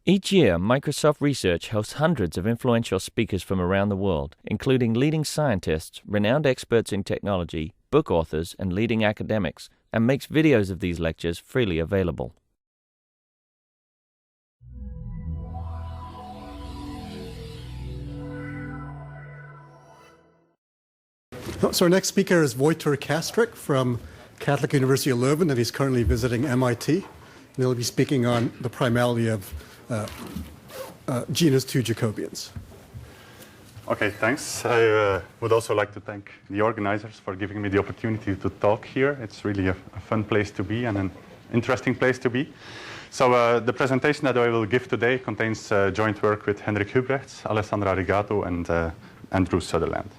Each year, Microsoft Research hosts hundreds of influential speakers from around the world, including leading scientists, renowned experts in technology, book authors, and leading academics, and makes videos of these lectures freely available. So our next speaker is Wojciech Kastryk from Catholic University of Leuven, and he's currently visiting MIT. And he'll be speaking on the primality of Genus to Jacobians. Okay, thanks. I would also like to thank the organizers for giving me the opportunity to talk here. It's really a fun place to be and an interesting place to be. So the presentation that I will give today contains joint work with Hendrik Hubrechts, Alessandra Rigato, and Andrew Sutherland.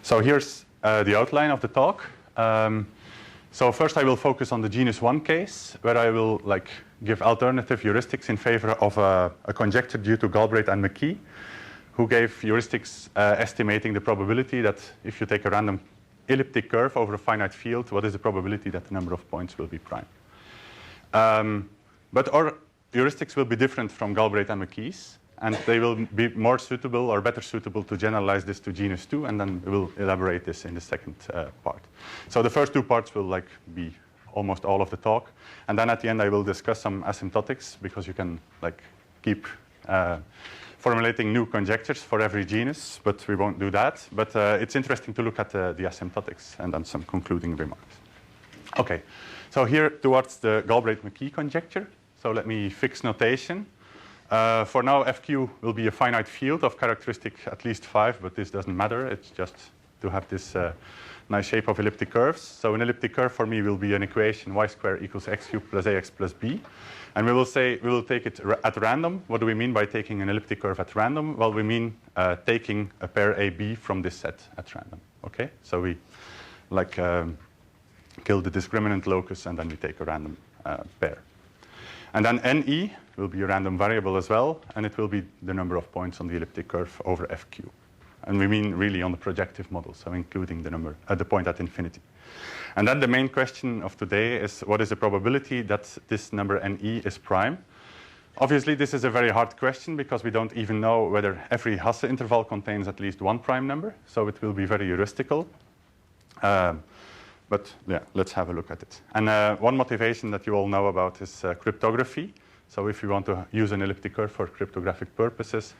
So here's the outline of the talk. So first I will focus on the Genus 1 case, where I will give alternative heuristics in favor of a conjecture due to Galbraith and McKee, who gave heuristics estimating the probability that if you take a random elliptic curve over a finite field, what is the probability that the number of points will be prime. But our heuristics will be different from Galbraith and McKee's, and they will be more suitable or better suitable to generalize this to Genus 2, and then we'll elaborate this in the second part. So the first two parts will be almost all of the talk, and then at the end I will discuss some asymptotics, because you can keep formulating new conjectures for every genus, but we won't do that. But it's interesting to look at the asymptotics and then some concluding remarks. Okay, so here towards the Galbraith-McKee conjecture. So let me fix notation. For now, FQ will be a finite field of characteristic at least 5, but this doesn't matter. It's just to have this nice shape of elliptic curves. So an elliptic curve for me will be an equation y squared equals x cubed plus ax plus b. And we will take it at random. What do we mean by taking an elliptic curve at random? Well, we mean taking a pair AB from this set at random. Okay, so we kill the discriminant locus, and then we take a random pair. And then NE will be a random variable as well, and it will be the number of points on the elliptic curve over FQ. And we mean really on the projective model, so including the number at the point at infinity. And then the main question of today is, what is the probability that this number NE is prime? Obviously, this is a very hard question, because we don't even know whether every Hasse interval contains at least one prime number, so it will be very heuristical. But yeah, let's have a look at it. And one motivation that you all know about is cryptography. So if you want to use an elliptic curve for cryptographic purposes,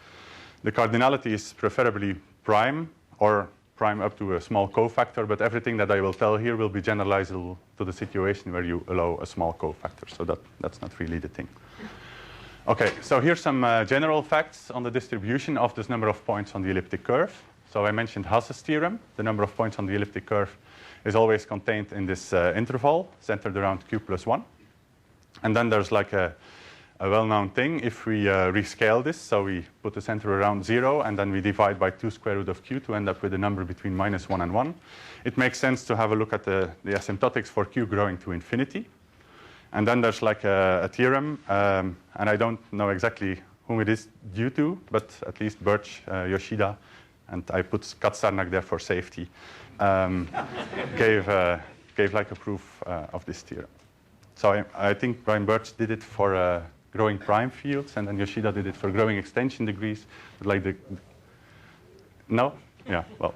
the cardinality is preferably prime, or prime up to a small cofactor, but everything that I will tell here will be generalizable to the situation where you allow a small cofactor, so that's not really the thing. Okay, so here's some general facts on the distribution of this number of points on the elliptic curve. So I mentioned Hasse's theorem. The number of points on the elliptic curve is always contained in this interval centered around q plus 1. And then there's a well-known thing. If we rescale this, so we put the center around 0, and then we divide by 2 square root of q to end up with a number between -1 and 1, it makes sense to have a look at the asymptotics for q growing to infinity. And then there's a theorem, and I don't know exactly whom it is due to, but at least Birch, Yoshida, and I put Katsarnak there for safety, gave a proof of this theorem. So I think Brian Birch did it for growing prime fields, and then Yoshida did it for growing extension degrees. No? Yeah, well.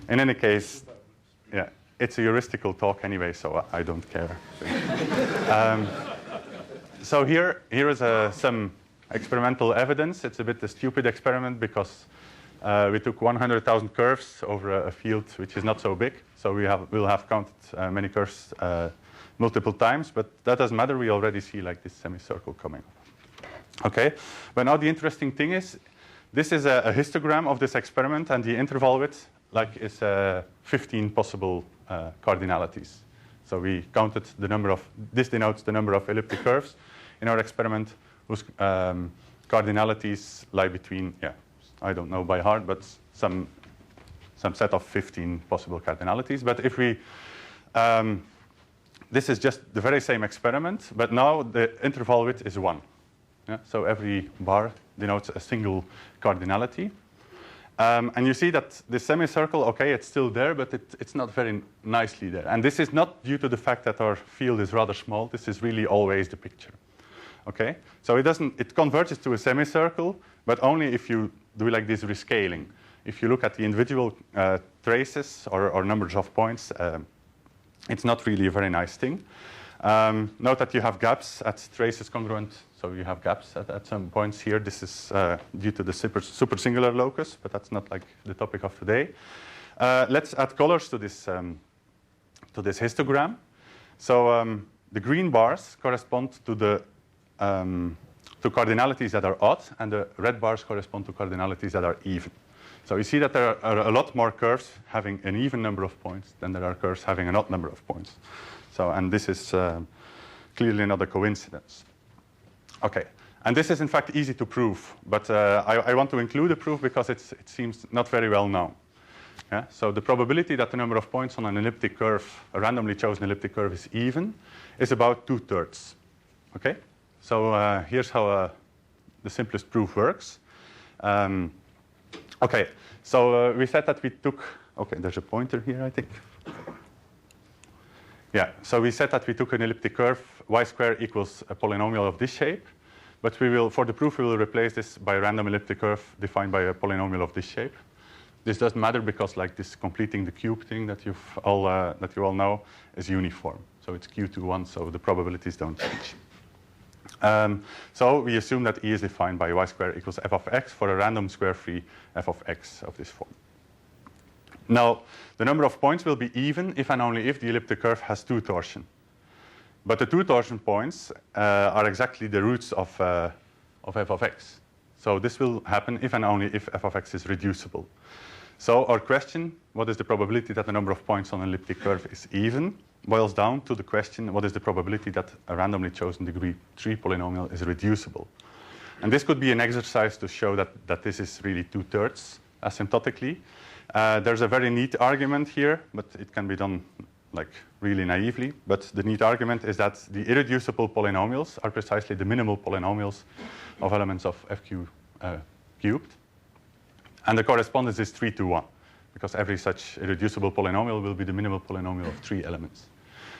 In any case, yeah, it's a heuristical talk anyway, so I don't care. So here is some experimental evidence. It's a bit a stupid experiment, because we took 100,000 curves over a field which is not so big. So we'll have counted many curves multiple times, but that doesn't matter. We already see this semicircle coming up. Okay, but now the interesting thing is, this is a histogram of this experiment, and the interval width is 15 possible cardinalities. So we counted the number of, this denotes the number of elliptic curves in our experiment whose cardinalities lie between, I don't know by heart, but some set of 15 possible cardinalities. But if we, this is just the very same experiment, but now the interval width is 1. Yeah? So every bar denotes a single cardinality. And you see that the semicircle, okay, it's still there, but it's not very nicely there. And this is not due to the fact that our field is rather small. This is really always the picture. Okay, so it converges to a semicircle, but only if you do like this rescaling. If you look at the individual traces or numbers of points, it's not really a very nice thing. Note that you have gaps at traces congruent, so you have gaps at some points here. This is due to the super singular locus, but that's not like the topic of today. Let's add colors to this histogram. So the green bars correspond to the to cardinalities that are odd, and the red bars correspond to cardinalities that are even. So you see that there are a lot more curves having an even number of points than there are curves having an odd number of points. So, and this is clearly not a coincidence. Okay, and this is in fact easy to prove, but I want to include a proof because it seems not very well known. Yeah? So the probability that the number of points on an elliptic curve, a randomly chosen elliptic curve, is even is about 2/3. Okay, so here's how the simplest proof works. Okay, so we said that we took, okay, there's a pointer here, I think. Yeah, so we said that we took an elliptic curve, y squared equals a polynomial of this shape, but we will, for the proof, we will replace this by a random elliptic curve defined by a polynomial of this shape. This doesn't matter because like this completing the cube thing that you all know is uniform. So it's q2, 1, so the probabilities don't change. So we assume that E is defined by y squared equals f of x for a random square-free f of x of this form. Now, the number of points will be even if and only if the elliptic curve has 2 torsion. But the 2 torsion points are exactly the roots of f of x. So this will happen if and only if f of x is reducible. So our question, what is the probability that the number of points on an elliptic curve is even, boils down to the question, what is the probability that a randomly chosen degree 3 polynomial is reducible? And this could be an exercise to show that this is really 2/3 asymptotically. There's a very neat argument here, but it can be done like really naively. But the neat argument is that the irreducible polynomials are precisely the minimal polynomials of elements of fq cubed. And the correspondence is 3/1, because every such irreducible polynomial will be the minimal polynomial of 3 elements.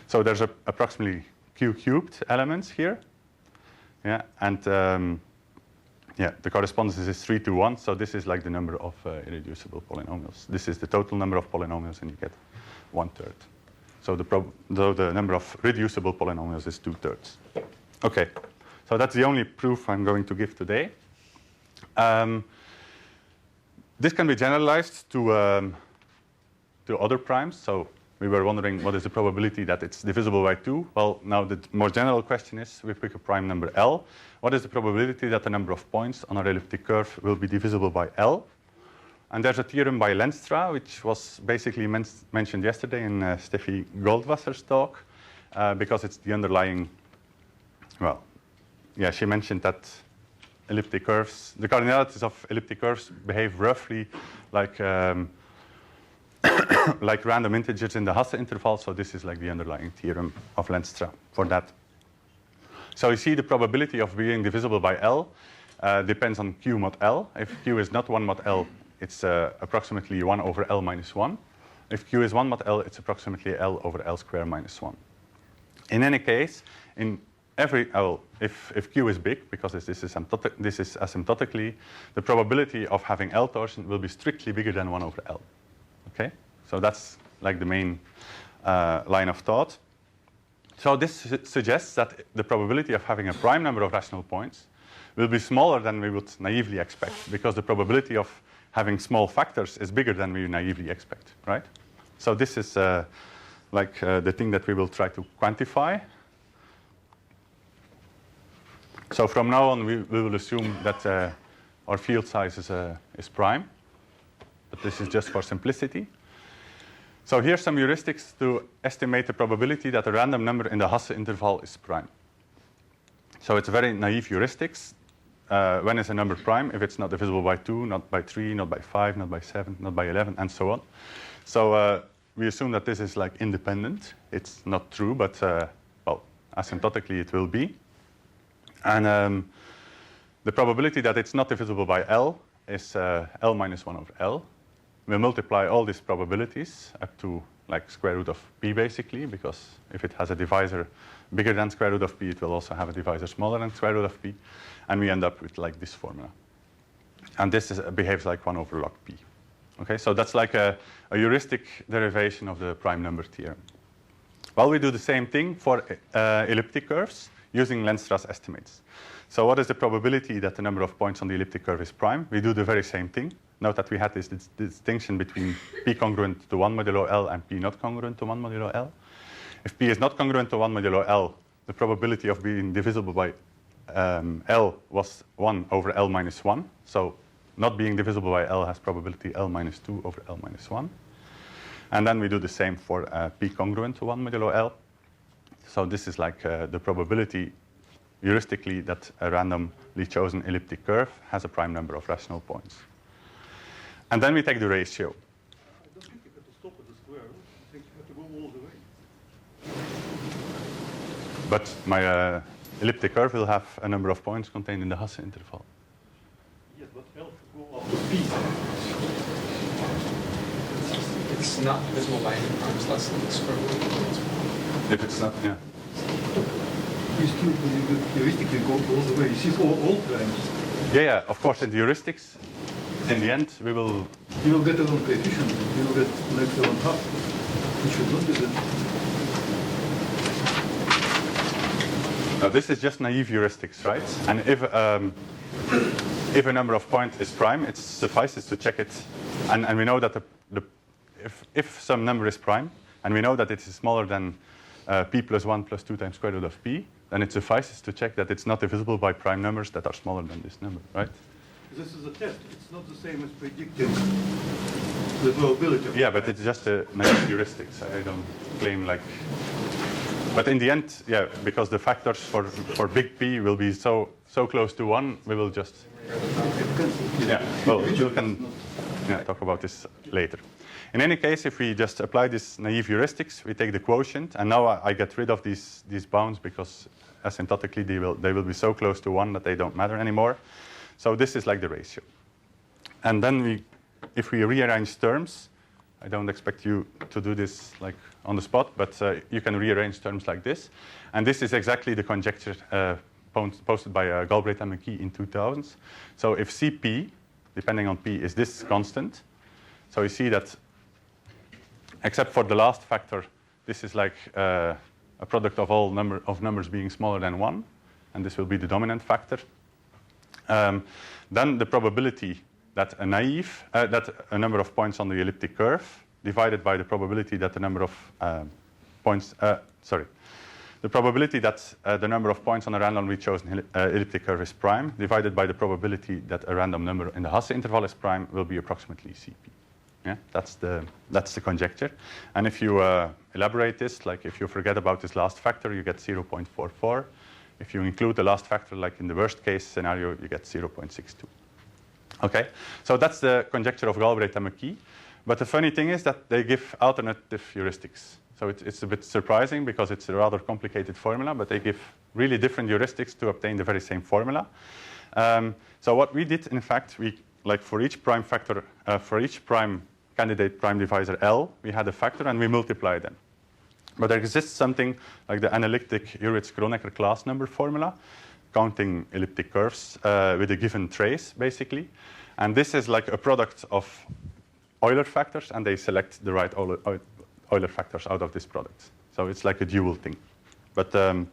So there's approximately q cubed elements here. Yeah, and yeah, the correspondence is 3/1, so this is like the number of irreducible polynomials. This is the total number of polynomials, and you get 1/3. So the number of reducible polynomials is 2/3. Okay, so that's the only proof I'm going to give today. This can be generalized to other primes. So we were wondering what is the probability that it's divisible by 2. Well, now the more general question is, we pick a prime number L. What is the probability that the number of points on our elliptic curve will be divisible by L? And there's a theorem by Lenstra, which was basically mentioned yesterday in Steffi Goldwasser's talk, because it's the underlying, well, yeah, she mentioned that elliptic curves, the cardinalities of elliptic curves behave roughly like like random integers in the Hasse interval. So this is like the underlying theorem of Lenstra for that. So you see the probability of being divisible by L depends on Q mod L. If Q is not 1 mod L, it's approximately 1 over L minus 1. If Q is 1 mod L, it's approximately L over L squared minus 1. In any case, in every if Q is big, because this is asymptotically, the probability of having L torsion will be strictly bigger than 1 over L. Okay, so that's like the main line of thought. So this suggests that the probability of having a prime number of rational points will be smaller than we would naively expect, because the probability of having small factors is bigger than we naively expect, right? So this is the thing that we will try to quantify. So from now on, we will assume that our field size is prime, but this is just for simplicity. So here's some heuristics to estimate the probability that a random number in the Hasse interval is prime. So it's very naive heuristics. When is a number prime? If it's not divisible by 2, not by 3, not by 5, not by 7, not by 11, and so on. So we assume that this is like independent. It's not true, but well, asymptotically it will be. And the probability that it's not divisible by L is L minus 1 over L. We multiply all these probabilities up to like square root of p basically, because if it has a divisor bigger than square root of p, it will also have a divisor smaller than square root of p, and we end up with like this formula. And this behaves like 1 over log p. Okay, so that's like a heuristic derivation of the prime number theorem. Well, we do the same thing for elliptic curves using Lensstrass estimates. So what is the probability that the number of points on the elliptic curve is prime? We do the very same thing. Note that we had this distinction between p congruent to 1 modulo L and p not congruent to 1 modulo L. If p is not congruent to 1 modulo L, the probability of being divisible by L was 1 over L minus 1. So not being divisible by L has probability L minus 2 over L minus 1. And then we do the same for p congruent to 1 modulo L. So this is like the probability heuristically that a randomly chosen elliptic curve has a prime number of rational points. And then we take the ratio. I don't think you have to stop at the square root. I think you have to go all the way. But my elliptic curve will have a number of points contained in the Hasse interval. Yes, but L should go after p. It's not divisible by any primes less than the square root of it. If it's not, yeah. You still heuristically go all the way. You see all primes. Yeah, of course, in the heuristics, in the end, we will... You will get a little coefficient. You will get like 1/2. You should not do that. Now, this is just naive heuristics, right? And if a number of points is prime, it suffices to check it. And we know that if some number is prime, and we know that it is smaller than p plus 1 plus 2 times square root of p, then it suffices to check that it's not divisible by prime numbers that are smaller than this number, right? This is a test. It's not the same as predicting the probability. Yeah, but it's just a naive heuristics. I don't claim like... But in the end, yeah, because the factors for big P will be so close to 1, we will just... Yeah, well, you can talk about this later. In any case, if we just apply this naive heuristics, we take the quotient, and now I get rid of these bounds because asymptotically they will be so close to 1 that they don't matter anymore. So this is like the ratio. And then if we rearrange terms, I don't expect you to do this like on the spot, but you can rearrange terms like this. And this is exactly the conjecture posted by Galbraith and McKee in 2000. So if Cp, depending on P, is this constant, so you see that except for the last factor, this is like a product of all numbers being smaller than 1, and this will be the dominant factor. Then the probability that a number of points on the elliptic curve divided by the probability that the number of the probability that the number of points on a randomly chosen elliptic curve is prime divided by the probability that a random number in the Hasse interval is prime will be approximately Cp. Yeah, that's the conjecture. And if you elaborate this, like if you forget about this last factor, you get 0.44. If you include the last factor, like in the worst case scenario, you get 0.62. Okay, so that's the conjecture of Galbraith and McKee. But the funny thing is that they give alternative heuristics. So it's a bit surprising because it's a rather complicated formula, but they give really different heuristics to obtain the very same formula. So what we did, in fact, like for each prime factor, for each prime candidate prime divisor L, we had a factor and we multiplied them. But there exists something like the analytic Hurwitz-Kronecker class number formula, counting elliptic curves with a given trace, basically. And this is like a product of Euler factors, and they select the right Euler factors out of this product. So it's like a dual thing. But in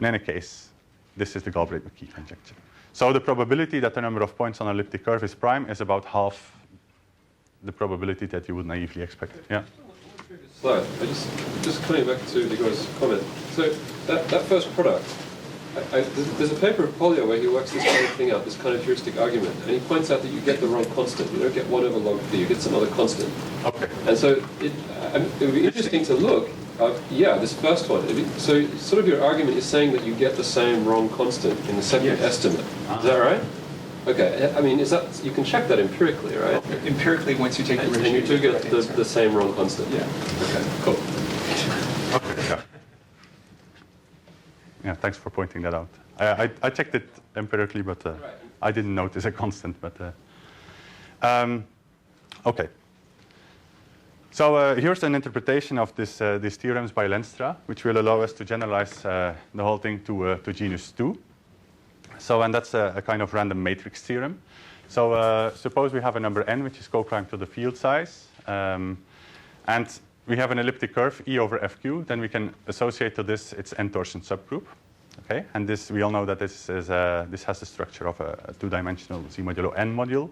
any case, this is the Goblet McKee conjecture. So the probability that the number of points on an elliptic curve is prime is about half the probability that you would naively expect. Yeah. Slide. Just coming back to Rigato's comment. So that first product, there's a paper of Polya where he works this kind of thing out, this kind of heuristic argument, and he points out that you get the wrong constant. You don't get 1 over log p, you get some other constant. Okay. And so it would be interesting to look at, this first one. So sort of your argument is saying that you get the same wrong constant in the second estimate. Is that right? Okay. I mean, you can check that empirically, right? Okay. Empirically, once you take the ratio. And you do get the same wrong constant. Yeah. Okay, cool. Okay, yeah. Yeah, thanks for pointing that out. I checked it empirically, but I didn't notice a constant. But okay. So here's an interpretation of these theorems by Lenstra, which will allow us to generalize the whole thing to genus 2. So, and that's a kind of random matrix theorem. So suppose we have a number n, which is co-prime to the field size, and we have an elliptic curve E over FQ. Then we can associate to this its n-torsion subgroup. Okay, and this we all know that this has the structure of a two-dimensional Z modulo n module.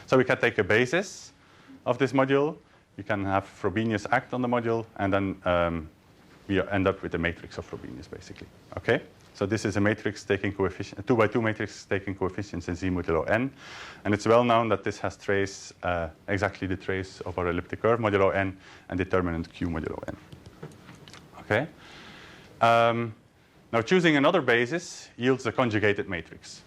So we can take a basis of this module. You can have Frobenius act on the module, and then we end up with a matrix of Frobenius, basically. Okay, so this is a matrix taking coefficient, a 2x2 matrix taking coefficients in Z modulo n, and it's well known that this has trace exactly the trace of our elliptic curve modulo n and determinant q modulo n. Okay. Now choosing another basis yields a conjugated matrix.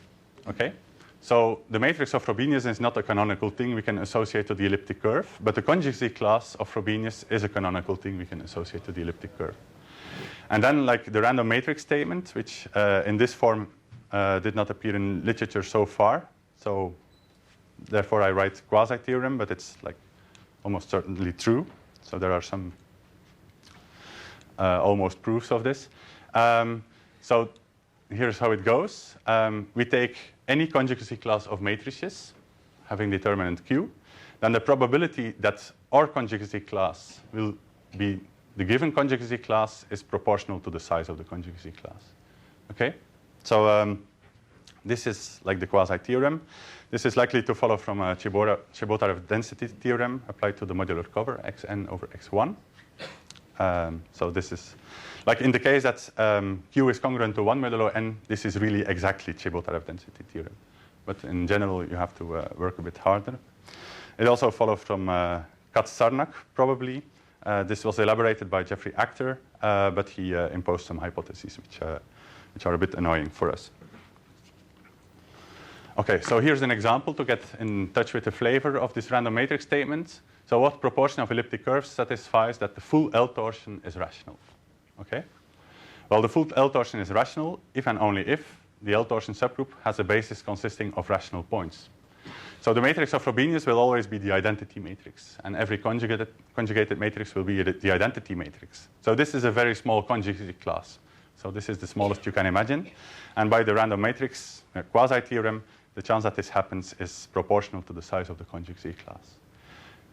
Okay. So the matrix of Frobenius is not a canonical thing we can associate to the elliptic curve, but the conjugacy class of Frobenius is a canonical thing we can associate to the elliptic curve. And then like the random matrix statement, which in this form did not appear in literature so far. So therefore I write quasi-theorem, but it's like almost certainly true. So there are some almost proofs of this. So here's how it goes. We take any conjugacy class of matrices having determinant Q. Then the probability that our conjugacy class will be the given conjugacy class is proportional to the size of the conjugacy class. Okay? So this is like the quasi-theorem. This is likely to follow from a Chebotarev density theorem applied to the modular cover xn over x1. So this is like in the case that Q is congruent to 1 modulo n, this is really exactly Chebotarev density theorem. But in general, you have to work a bit harder. It also follows from Katz-Sarnak, probably. This was elaborated by Jeffrey Actor, but he imposed some hypotheses which are a bit annoying for us. Okay, so here's an example to get in touch with the flavor of this random matrix statement. So what proportion of elliptic curves satisfies that the full L torsion is rational? Okay. Well, the full L torsion is rational if and only if the L torsion subgroup has a basis consisting of rational points. So the matrix of Frobenius will always be the identity matrix, and every conjugated matrix will be the identity matrix. So this is a very small conjugacy class. So this is the smallest you can imagine. And by the random matrix quasi-theorem, the chance that this happens is proportional to the size of the conjugacy class.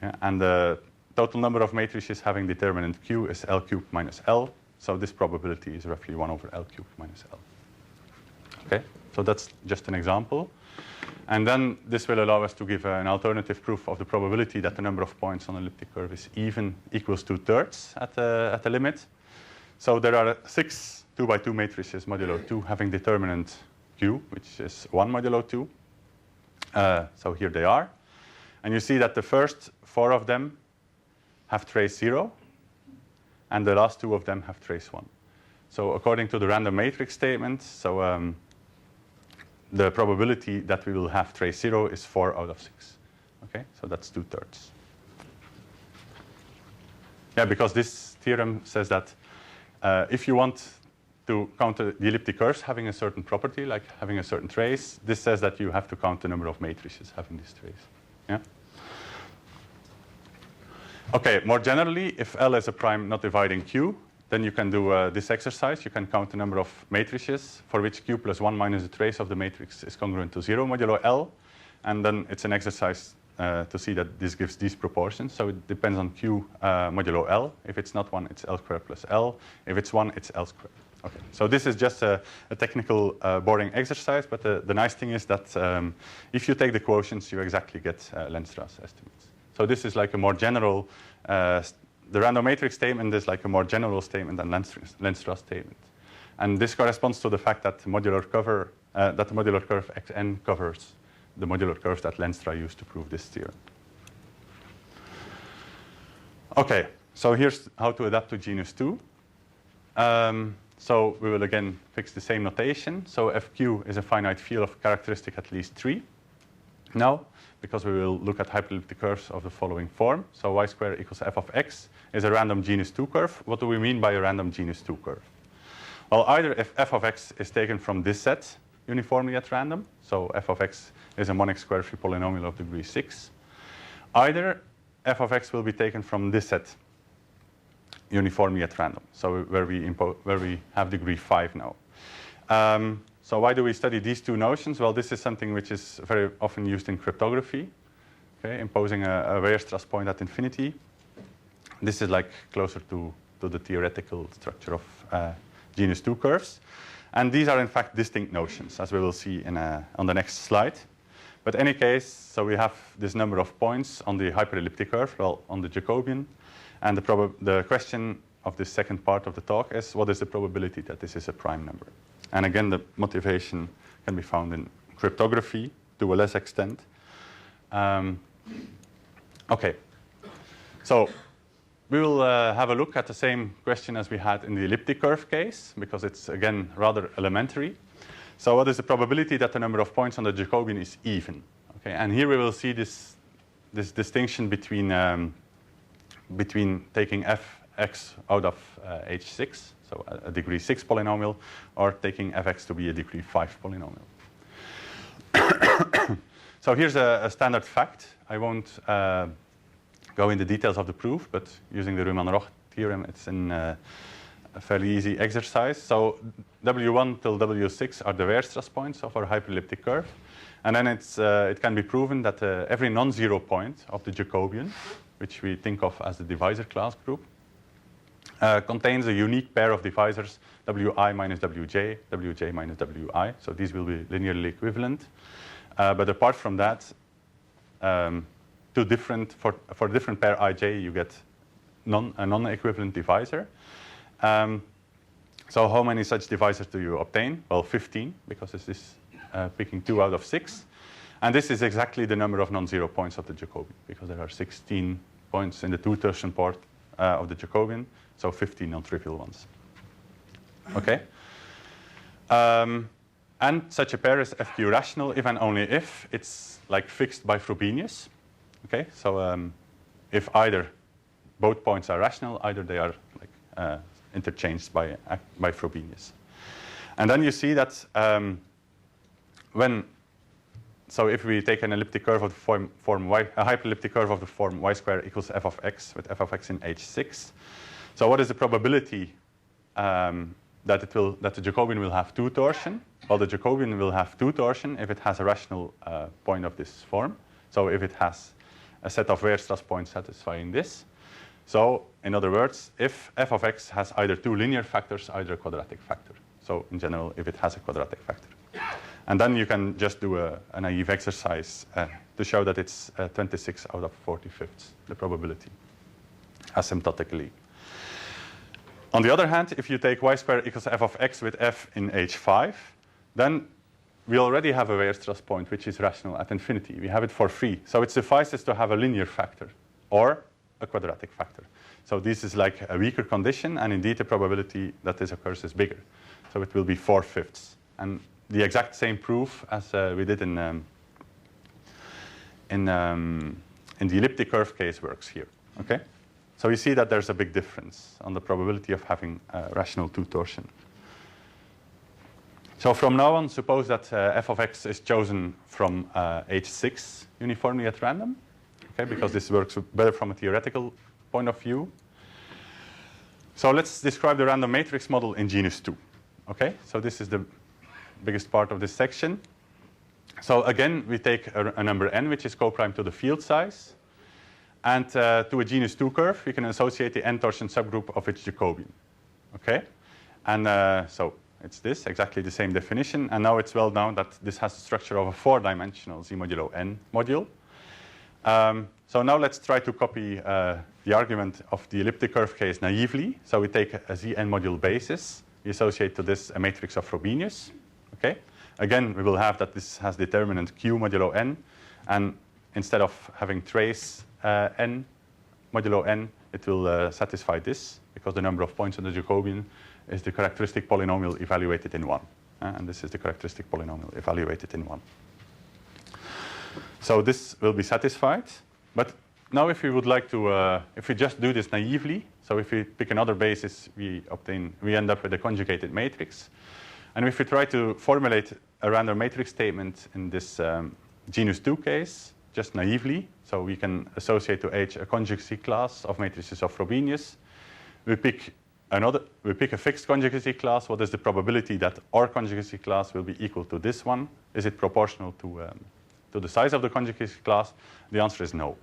Yeah, and the total number of matrices having determinant Q is L cubed minus L. So this probability is roughly 1 over L cubed minus L. Okay, so that's just an example. And then this will allow us to give an alternative proof of the probability that the number of points on an elliptic curve is even equals 2/3 at the limit. So there are 6 2x2 matrices modulo 2 having determinant Q, which is 1 modulo 2. So here they are. And you see that the first 4 of them have trace 0, and the last 2 of them have trace 1. So according to the random matrix statement, so the probability that we will have trace 0 is 4 out of 6. Okay, so that's 2/3. Yeah, because this theorem says that if you want to count the elliptic curves having a certain property, like having a certain trace, this says that you have to count the number of matrices having this trace. Yeah. Okay, more generally, if L is a prime not dividing Q, then you can do this exercise. You can count the number of matrices for which Q plus 1 minus the trace of the matrix is congruent to 0 modulo L. And then it's an exercise to see that this gives these proportions. So it depends on Q modulo L. If it's not 1, it's L squared plus L. If it's 1, it's L squared. Okay, so this is just a technical boring exercise, but the nice thing is that if you take the quotients, you exactly get Lenstra's estimates. So this is like a more general, the random matrix statement is like a more general statement than Lenstra's statement. And this corresponds to the fact that the modular curve xn covers the modular curves that Lenstra used to prove this theorem. Okay, so here's how to adapt to genus 2. So we will again fix the same notation. So FQ is a finite field of characteristic at least 3. Now, because we will look at hyperelliptic curves of the following form. So y squared equals f of x is a random genus 2 curve. What do we mean by a random genus 2 curve? Well, either if f of x is taken from this set uniformly at random, so f of x is a monic square free polynomial of degree 6, either f of x will be taken from this set uniformly at random, so where we have degree 5 now. So why do we study these two notions? Well, this is something which is very often used in cryptography, okay, imposing a Weierstrass point at infinity. This is like closer to the theoretical structure of genus 2 curves. And these are in fact distinct notions, as we will see on the next slide. But in any case, so we have this number of points on the hyperelliptic curve, well, on the Jacobian. And the question of the second part of the talk is, what is the probability that this is a prime number? And again, the motivation can be found in cryptography to a less extent. Okay, so we will have a look at the same question as we had in the elliptic curve case, because it's, again, rather elementary. So what is the probability that the number of points on the Jacobian is even? Okay, and here we will see this distinction between taking fx out of h6, so a degree 6 polynomial, or taking fx to be a degree 5 polynomial. So here's a standard fact. I won't go into details of the proof, but using the Riemann-Roch theorem, it's a fairly easy exercise. So W1 till W6 are the Weierstrass points of our hyperelliptic curve. And then it can be proven that every non-zero point of the Jacobian, which we think of as the divisor class group, contains a unique pair of divisors, Wi minus Wj, Wj minus Wi. So these will be linearly equivalent. But apart from that, for different pair ij, you get a non-equivalent divisor. So how many such divisors do you obtain? Well, 15, because this is picking 2 out of 6. And this is exactly the number of non-zero points of the Jacobian, because there are 16 points in the 2-tertian part of the Jacobian, so 15 non-trivial ones. Okay? And such a pair is FQ rational if and only if it's like fixed by Frobenius. Okay? So if either both points are rational, either they are like interchanged by Frobenius. And then you see that so if we take an elliptic curve of the form y, a hyperelliptic curve of the form y square equals f of x with f of x in h6. So what is the probability that the Jacobian will have 2 torsion? Well, the Jacobian will have 2 torsion if it has a rational point of this form. So if it has a set of Weierstrass points satisfying this. So in other words, if f of x has either 2 linear factors, either a quadratic factor. So in general, if it has a quadratic factor. And then you can just do a naive exercise to show that it's 26 out of 45, the probability, asymptotically. On the other hand, if you take y squared equals f of x with f in h5, then we already have a Weierstrass point, which is rational at infinity. We have it for free. So it suffices to have a linear factor or a quadratic factor. So this is like a weaker condition, and indeed the probability that this occurs is bigger. So it will be 4/5. And the exact same proof as we did in the elliptic curve case works here. Okay? So you see that there's a big difference on the probability of having rational 2 torsion. So from now on, suppose that f of x is chosen from h6 uniformly at random, okay, because this works better from a theoretical point of view. So let's describe the random matrix model in genus 2. Okay, so this is the biggest part of this section. So again, we take a number n, which is co-prime to the field size. And to a genus 2 curve, we can associate the n-torsion subgroup of its Jacobian. Okay? And so it's this, exactly the same definition. And now it's well known that this has the structure of a 4-dimensional z modulo n module. So now let's try to copy the argument of the elliptic curve case naively. So we take a zn module basis. We associate to this a matrix of Frobenius. Okay? Again, we will have that this has determinant q modulo n. And instead of having trace n modulo n, it will satisfy this, because the number of points on the Jacobian is the characteristic polynomial evaluated in 1. And this is the characteristic polynomial evaluated in 1. So this will be satisfied. But now if we would like to, if we just do this naively, so if we pick another basis, we end up with a conjugated matrix. And if we try to formulate a random matrix statement in this genus 2 case, just naively. So we can associate to H a conjugacy class of matrices of Frobenius. We pick a fixed conjugacy class. What is the probability that our conjugacy class will be equal to this one? Is it proportional to the size of the conjugacy class? The answer is no.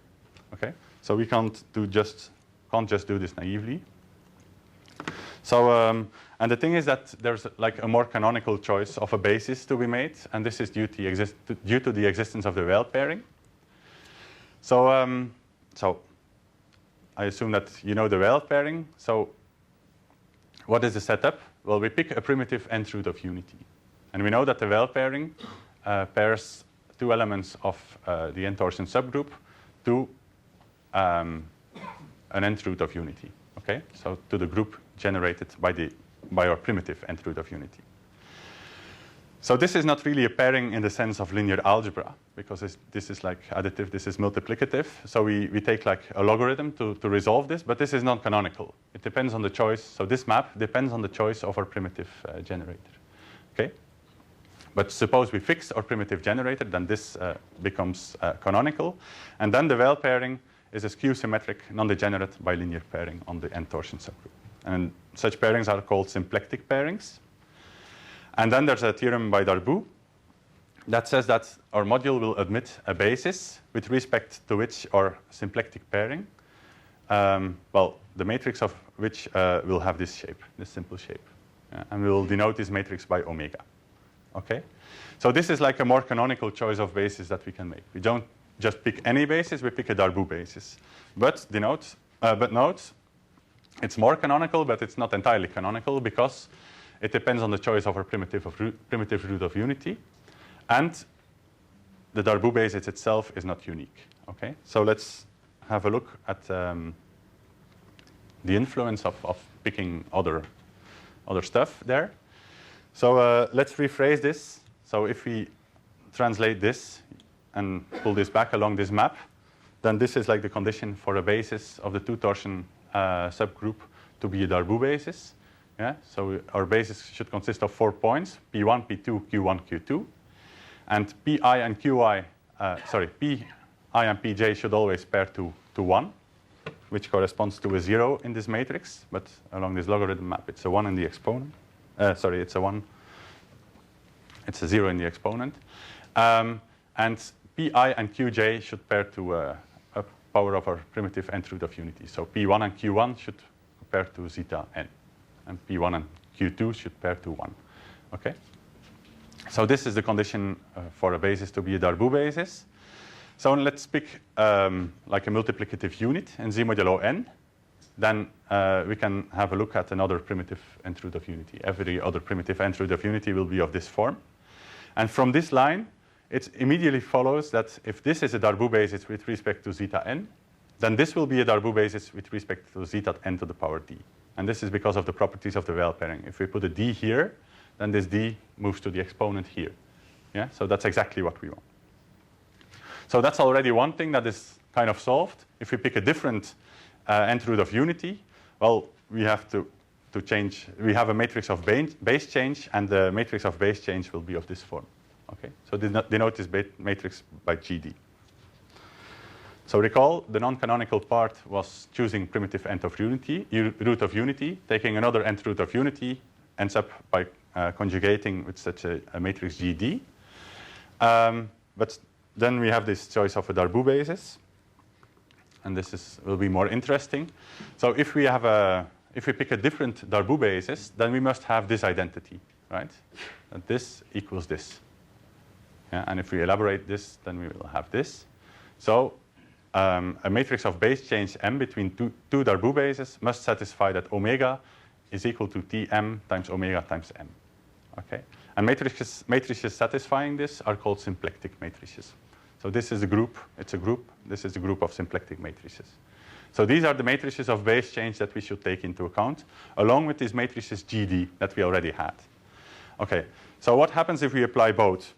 Okay, so we can't just do this naively. So, and the thing is that there's like a more canonical choice of a basis to be made, and this is due to the existence of the Weil pairing. So, so I assume that you know the Weil pairing. So, what is the setup? Well, we pick a primitive nth root of unity, and we know that the Weil pairing pairs two elements of the n-torsion subgroup to an nth root of unity. Okay, so to the group generated by our primitive nth root of unity. So this is not really a pairing in the sense of linear algebra, because this is like additive, this is multiplicative. So we take like a logarithm to resolve this, but this is non-canonical. It depends on the choice. So this map depends on the choice of our primitive generator. Okay, but suppose we fix our primitive generator, then this becomes canonical, and then the Weil pairing is a skew-symmetric, non-degenerate bilinear pairing on the n-torsion subgroup. And such pairings are called symplectic pairings. And then there's a theorem by Darboux that says that our module will admit a basis with respect to which our symplectic pairing, well, the matrix of which will have this shape, this simple shape. And we will denote this matrix by omega. Okay? So this is like a more canonical choice of basis that we can make. We don't just pick any basis, we pick a Darboux basis. But note, it's more canonical, but it's not entirely canonical because it depends on the choice of our primitive root of unity. And the Darboux basis itself is not unique. Okay? So let's have a look at the influence of picking other stuff there. So let's rephrase this. So if we translate this and pull this back along this map, then this is like the condition for a basis of the two-torsion subgroup to be a Darboux basis. Yeah? So our basis should consist of 4 points, P1, P2, Q1, Q2. And Pi and Qi, Pi and Pj should always pair to 1, which corresponds to a 0 in this matrix. But along this logarithm map, it's a 1 in the exponent. It's a 1. It's a 0 in the exponent. And Pi and Qj should pair to a power of our primitive nth root of unity. So P1 and Q1 should pair to zeta n. And P1 and Q2 should pair to 1. Okay? So this is the condition for a basis to be a Darboux basis. So let's pick like a multiplicative unit in Z modulo n. Then we can have a look at another primitive nth root of unity. Every other primitive nth root of unity will be of this form. And from this line, it immediately follows that if this is a Darboux basis with respect to zeta n, then this will be a Darboux basis with respect to zeta n to the power d. And this is because of the properties of the Weil pairing. If we put a d here, then this d moves to the exponent here. Yeah? So that's exactly what we want. So that's already one thing that is kind of solved. If we pick a different nth root of unity, well, we have to change. We have a matrix of base change, and the matrix of base change will be of this form. Okay? So denote this matrix by GD. So recall, the non-canonical part was choosing primitive nth of unity, root of unity, taking another nth root of unity, ends up by conjugating with such a matrix GD. But then we have this choice of a Darboux basis, and this will be more interesting. So if we pick a different Darboux basis, then we must have this identity, right? And this equals this. Yeah? And if we elaborate this, then we will have this. So a matrix of base change m between two Darboux bases must satisfy that omega is equal to Tm times omega times m. Okay? And matrices satisfying this are called symplectic matrices. So this is a group, it's a group, this is the group of symplectic matrices. So these are the matrices of base change that we should take into account, along with these matrices GD that we already had. Okay, so what happens if we apply both?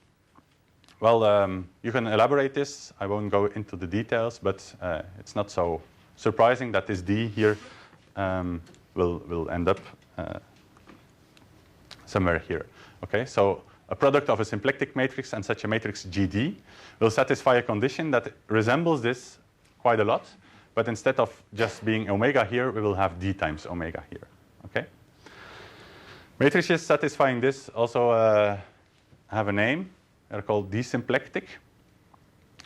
Well, you can elaborate this. I won't go into the details, but it's not so surprising that this D here will end up somewhere here. Okay, so a product of a symplectic matrix and such a matrix GD will satisfy a condition that resembles this quite a lot, but instead of just being omega here, we will have d times omega here. Okay? Matrices satisfying this also have a name. They're called d-symplectic.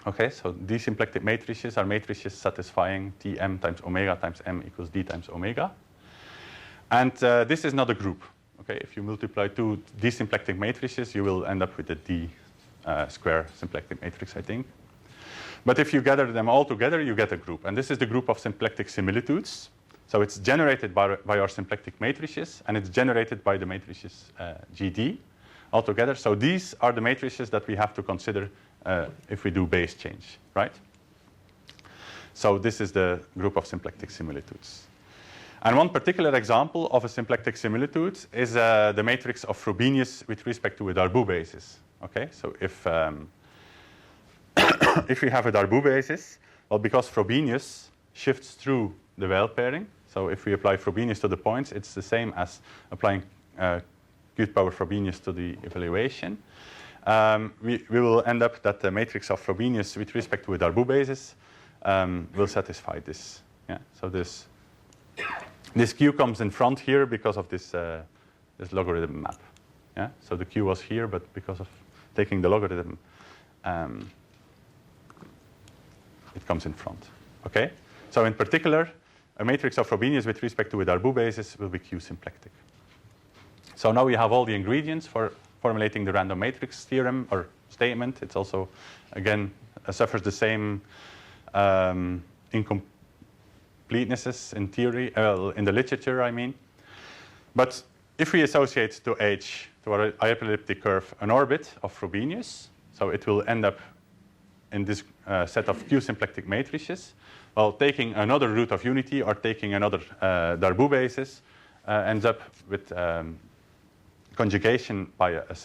Okay, so d-symplectic matrices are matrices satisfying Tm times omega times m equals d times omega. And this is not a group. Okay, if you multiply two d-symplectic matrices, you will end up with a d square symplectic matrix, I think. But if you gather them all together, you get a group. And this is the group of symplectic similitudes. So it's generated by our symplectic matrices, and it's generated by the matrices GD altogether. So these are the matrices that we have to consider if we do base change, right? So this is the group of symplectic similitudes. And one particular example of a symplectic similitude is the matrix of Frobenius with respect to a Darboux basis. Okay, so if if we have a Darboux basis, well, because Frobenius shifts through the Weil pairing, so if we apply Frobenius to the points, it's the same as applying qth power Frobenius to the evaluation. We will end up that the matrix of Frobenius with respect to a Darboux basis will satisfy this. Yeah, so this q comes in front here because of this logarithm map. Yeah, so the q was here, but because of taking the logarithm, it comes in front. Okay, so in particular, a matrix of Frobenius with respect to a Darboux basis will be q symplectic. So now we have all the ingredients for formulating the random matrix theorem or statement. It's also, again, suffers the same incompletenesses in theory, in the literature, I mean. But if we associate to H, to our hyperelliptic curve, an orbit of Frobenius, so it will end up in this set of q symplectic matrices. Well, taking another root of unity or taking another Darboux basis ends up with conjugation by a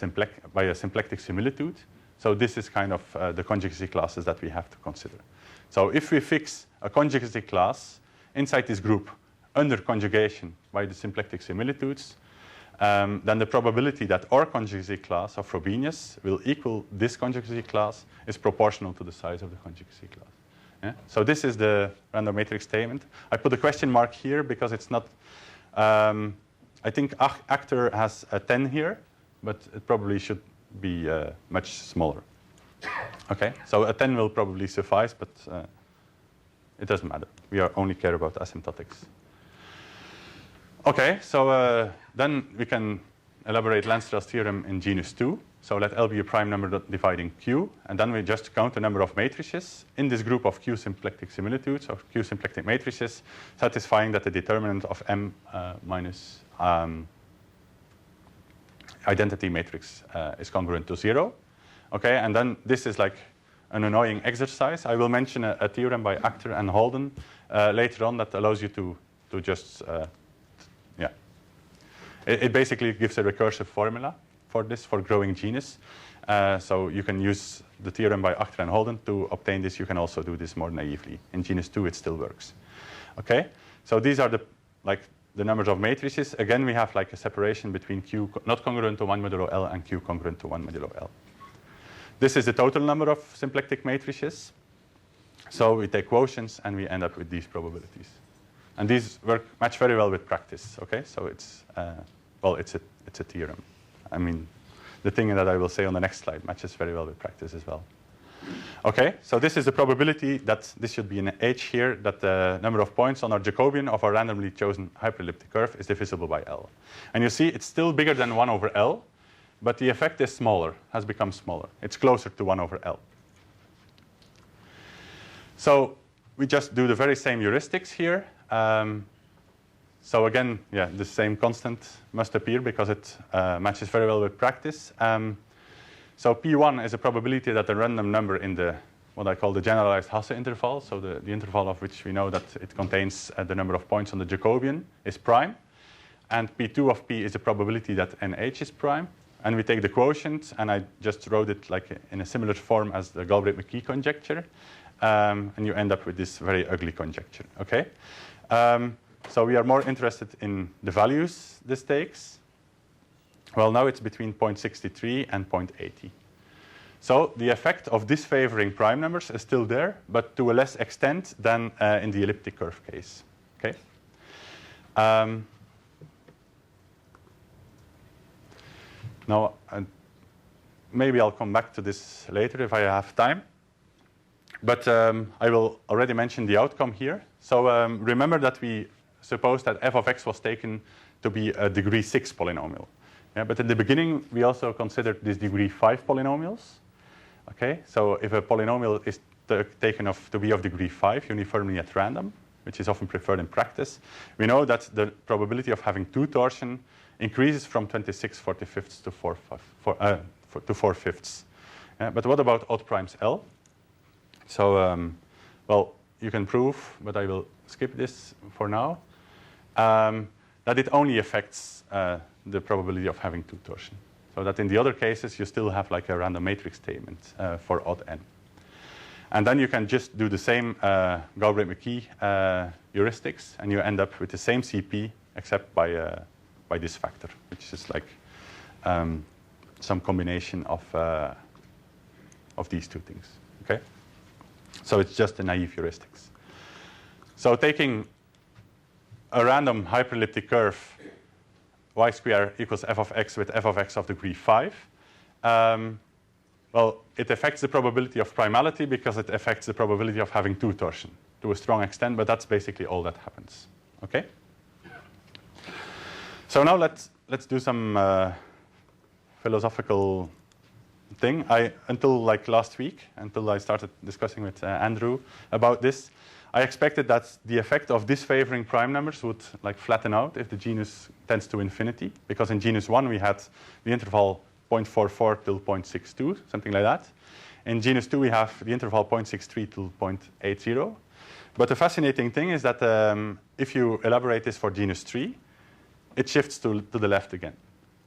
symplectic similitude. So this is kind of the conjugacy classes that we have to consider. So if we fix a conjugacy class inside this group under conjugation by the symplectic similitudes, then the probability that our conjugacy class of Frobenius will equal this conjugacy class is proportional to the size of the conjugacy class. Yeah? So this is the random matrix statement. I put a question mark here because it's not... I think actor has a 10 here, but it probably should be much smaller. Okay, so a 10 will probably suffice, but it doesn't matter. We only care about asymptotics. Okay, so then we can elaborate Landstra's theorem in genus 2. So let L be a prime number dividing Q, and then we just count the number of matrices in this group of Q symplectic similitudes, or Q symplectic matrices, satisfying that the determinant of M minus identity matrix is congruent to 0. Okay, and then this is like an annoying exercise. I will mention a theorem by Actor and Holden later on that allows you to just, yeah. It basically gives a recursive formula for this, for growing genus. So you can use the theorem by Actor and Holden to obtain this. You can also do this more naively. In genus 2, it still works. Okay, so these are the numbers of matrices. Again, we have like a separation between Q not congruent to 1 modulo L and Q congruent to 1 modulo L. This is the total number of symplectic matrices. So we take quotients and we end up with these probabilities. And these match very well with practice. Okay, so it's well, it's a theorem. I mean, the thing that I will say on the next slide matches very well with practice as well. Okay, so this is the probability that this should be an H here, that the number of points on our Jacobian of our randomly chosen hyperelliptic curve is divisible by L. And you see it's still bigger than 1 over L, but the effect is smaller, has become smaller. It's closer to 1 over L. So we just do the very same heuristics here. So again, yeah, the same constant must appear because it matches very well with practice. So P1 is a probability that the random number in the what I call the generalized Hasse interval, so the interval of which we know that it contains the number of points on the Jacobian, is prime. And P2 of P is a probability that NH is prime. And we take the quotient, and I just wrote it like in a similar form as the Galbraith McKee conjecture. And you end up with this very ugly conjecture. Okay? So we are more interested in the values this takes. Well, now it's between 0.63 and 0.80. So the effect of disfavoring prime numbers is still there, but to a less extent than in the elliptic curve case. Okay. Now, maybe I'll come back to this later if I have time. But I will already mention the outcome here. So remember that we supposed that f of x was taken to be a degree 6 polynomial. Yeah, but in the beginning, we also considered this degree 5 polynomials. Okay, so if a polynomial is taken to be of degree 5 uniformly at random, which is often preferred in practice, we know that the probability of having 2 torsion increases from 26/45 to 4/5. But what about odd primes L? So, well, you can prove, but I will skip this for now, that it only affects the probability of having 2 torsion. So that in the other cases, you still have like a random matrix statement for odd n. And then you can just do the same Goblet McKee heuristics, and you end up with the same CP, except by this factor, which is like some combination of these two things. Okay? So it's just a naive heuristics. So taking a random hyperelliptic curve, y square equals f of x with f of x of degree 5, well, it affects the probability of primality because it affects the probability of having 2 torsion to a strong extent, but that's basically all that happens. Okay? So now let's do some philosophical thing. Until like last week, until I started discussing with Andrew about this, I expected that the effect of disfavoring prime numbers would like flatten out if the genus tends to infinity, because in genus 1 we had the interval 0.44 till 0.62, something like that. In genus 2 we have the interval 0.63 till 0.80. But the fascinating thing is that if you elaborate this for genus 3, it shifts to the left again.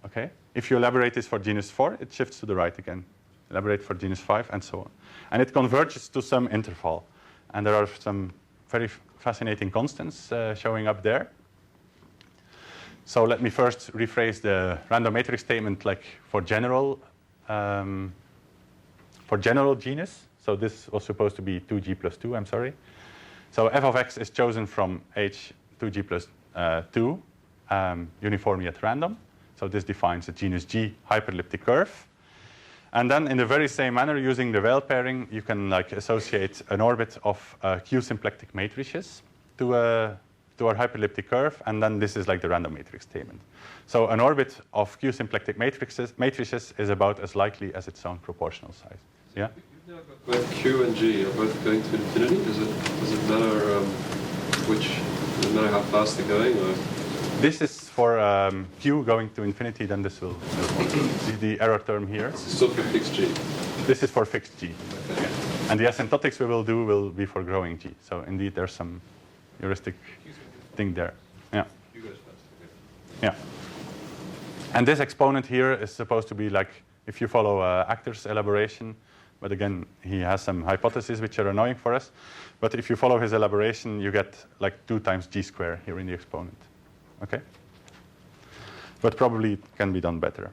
Okay? If you elaborate this for genus 4, it shifts to the right again. Elaborate for genus 5, and so on. And it converges to some interval. And there are some very fascinating constants showing up there. So let me first rephrase the random matrix statement like for general genus. So this was supposed to be 2g plus 2, I'm sorry. So f of x is chosen from h 2g plus 2 uniformly at random. So this defines a genus G hyperelliptic curve. And then in the very same manner, using the Weil pairing, you can like associate an orbit of Q symplectic matrices to our hyperelliptic curve, and then this is like the random matrix statement. So an orbit of Q symplectic matrices is about as likely as its own proportional size. Yeah? You've now got both Q and G are both going to infinity. Does it matter does it matter how fast they're going? Or? This is for Q going to infinity, then this will see the error term here. This is still for fixed G. This is for fixed G. Okay. Yeah. And the asymptotics we will do will be for growing G. So indeed there's some heuristic thing there. Yeah. Q goes fast. Okay. Yeah. And this exponent here is supposed to be like, if you follow Achter's elaboration, but again, he has some hypotheses which are annoying for us. But if you follow his elaboration, you get like 2 times G square here in the exponent. Okay? But probably it can be done better.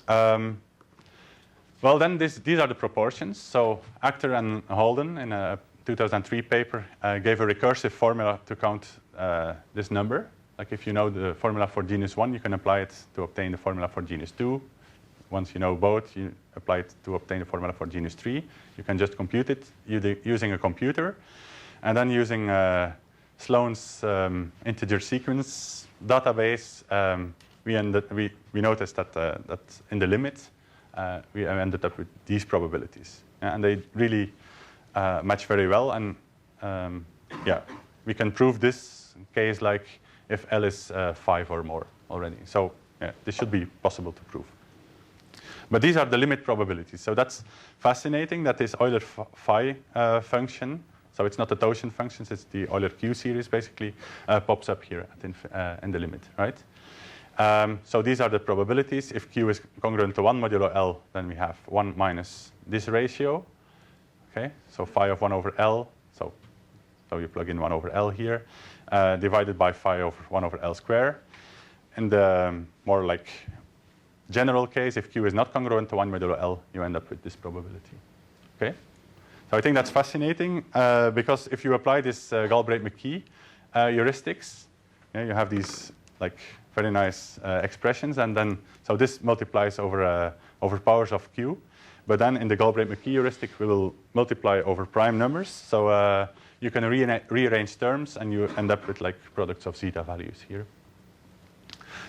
Well, then these are the proportions. So Achter and Holden in a 2003 paper gave a recursive formula to count this number. Like if you know the formula for genus 1, you can apply it to obtain the formula for genus 2. Once you know both, you apply it to obtain the formula for genus 3. You can just compute it using a computer. And then using Sloan's integer sequence database, we noticed that in the limit, we ended up with these probabilities. And they really match very well. And yeah, we can prove this case like if L is 5 or more already. So yeah, this should be possible to prove. But these are the limit probabilities. So that's fascinating that this Euler phi function, so it's not the totient functions, it's the Euler Q series basically, pops up here in the limit, right? So these are the probabilities. If Q is congruent to 1 modulo L, then we have 1 minus this ratio. Okay, so phi of 1 over L, so you plug in 1 over L here, divided by phi over 1 over L square. And the more like general case, if Q is not congruent to 1 modulo L, you end up with this probability. Okay? So I think that's fascinating because if you apply this Galbraith McKee heuristics, you have these like very nice expressions, and then so this multiplies over powers of Q. But then in the Goblet McKee heuristic, we will multiply over prime numbers. So you can rearrange terms, and you end up with like products of zeta values here.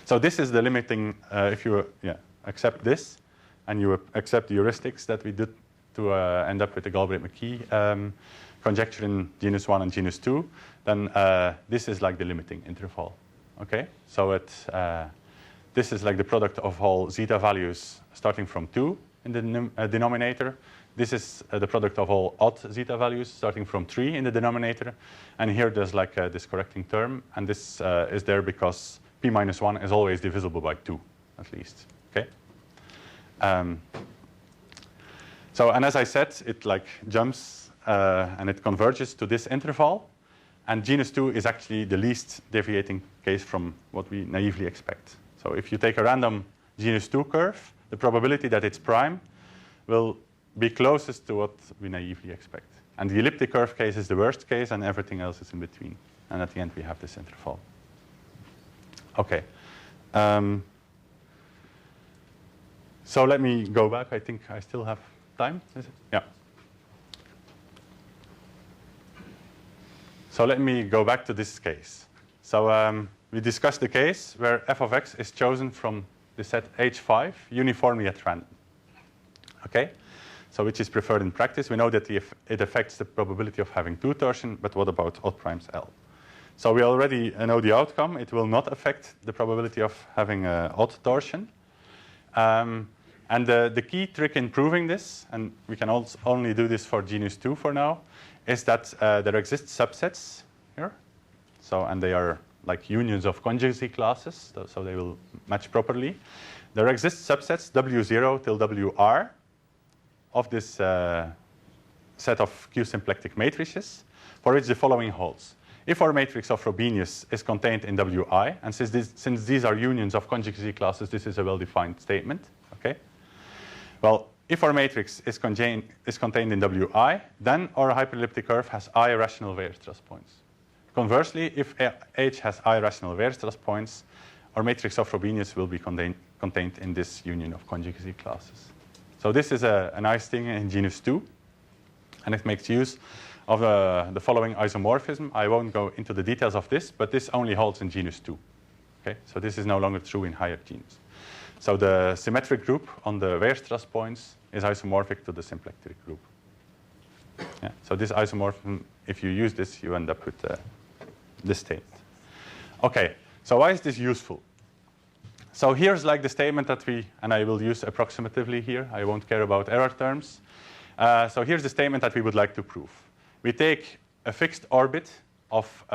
So this is the limiting. If you accept this, and you accept the heuristics that we did to end up with the Galbraith McKee conjecture in genus 1 and genus 2, then this is like the limiting interval. Okay, so this is like the product of all zeta values starting from 2 in the denominator. This is the product of all odd zeta values starting from 3 in the denominator. And here there's like this correcting term. And this is there because p minus 1 is always divisible by 2, at least. Okay. So, and as I said, it like jumps and it converges to this interval. And genus 2 is actually the least deviating case from what we naively expect. So if you take a random genus 2 curve, the probability that it's prime will be closest to what we naively expect. And the elliptic curve case is the worst case, and everything else is in between. And at the end, we have this interval. Okay. So let me go back. I think I still have time. Is it? Yeah. So let me go back to this case. So we discussed the case where f of x is chosen from the set H5 uniformly at random. Okay? So which is preferred in practice. We know that it affects the probability of having 2 torsion, but what about odd primes L? So we already know the outcome. It will not affect the probability of having odd torsion. And the key trick in proving this, and we can also only do this for genus 2 for now, is that there exist subsets here. So, and they are like unions of conjugacy classes, so they will match properly. There exist subsets W0 till WR of this set of Q-symplectic matrices, for which the following holds. If our matrix of Frobenius is contained in Wi, and since these are unions of conjugacy classes, this is a well-defined statement. Okay. Well, if our matrix is contained in Wi, then our hyperelliptic curve has I rational Weierstrass points. Conversely, if H has I rational Weierstrass points, our matrix of Frobenius will be contained in this union of conjugacy classes. So this is a nice thing in genus 2, and it makes use of the following isomorphism. I won't go into the details of this, but this only holds in genus 2. Okay? So this is no longer true in higher genus. So the symmetric group on the Weierstrass points is isomorphic to the symplectic group. Yeah. So this isomorphism, if you use this, you end up with this statement. Okay, so why is this useful? So here's like the statement that and I will use approximatively here. I won't care about error terms. So here's the statement that we would like to prove. We take a fixed orbit of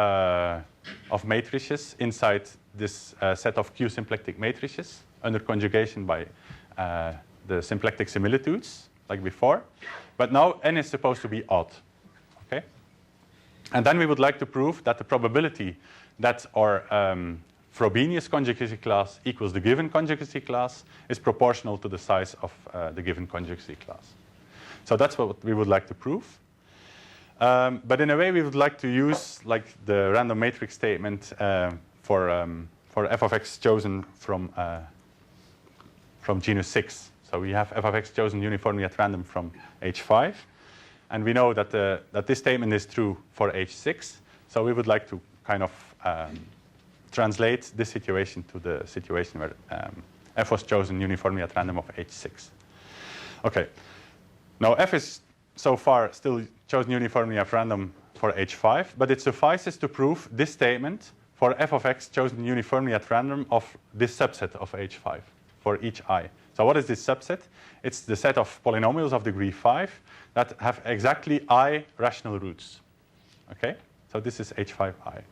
matrices inside this set of Q-symplectic matrices under conjugation by the symplectic similitudes, like before. But now n is supposed to be odd. Okay? And then we would like to prove that the probability that our Frobenius conjugacy class equals the given conjugacy class is proportional to the size of the given conjugacy class. So that's what we would like to prove. But in a way, we would like to use like the random matrix statement for f of x chosen from genus 6. So we have f of x chosen uniformly at random from H5. And we know that this statement is true for H6. So we would like to kind of translate this situation to the situation where f was chosen uniformly at random of H6. Okay. Now f is so far still chosen uniformly at random for H5, but it suffices to prove this statement for f of x chosen uniformly at random of this subset of H5 for each I. So what is this subset? It's the set of polynomials of degree 5 that have exactly I rational roots. Okay? So this is H5I.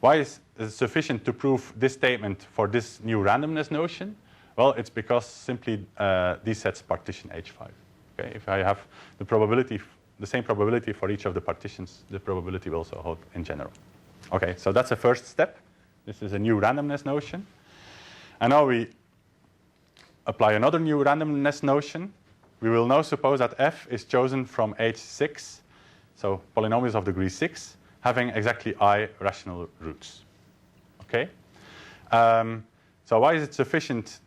Why is it sufficient to prove this statement for this new randomness notion? Well, it's because simply these sets partition H5. Okay? If I have the same probability for each of the partitions, the probability will also hold in general. Okay, so that's the first step. This is a new randomness notion. And now we apply another new randomness notion. We will now suppose that f is chosen from H6, so polynomials of degree 6, having exactly I rational roots. Okay? So why is it sufficient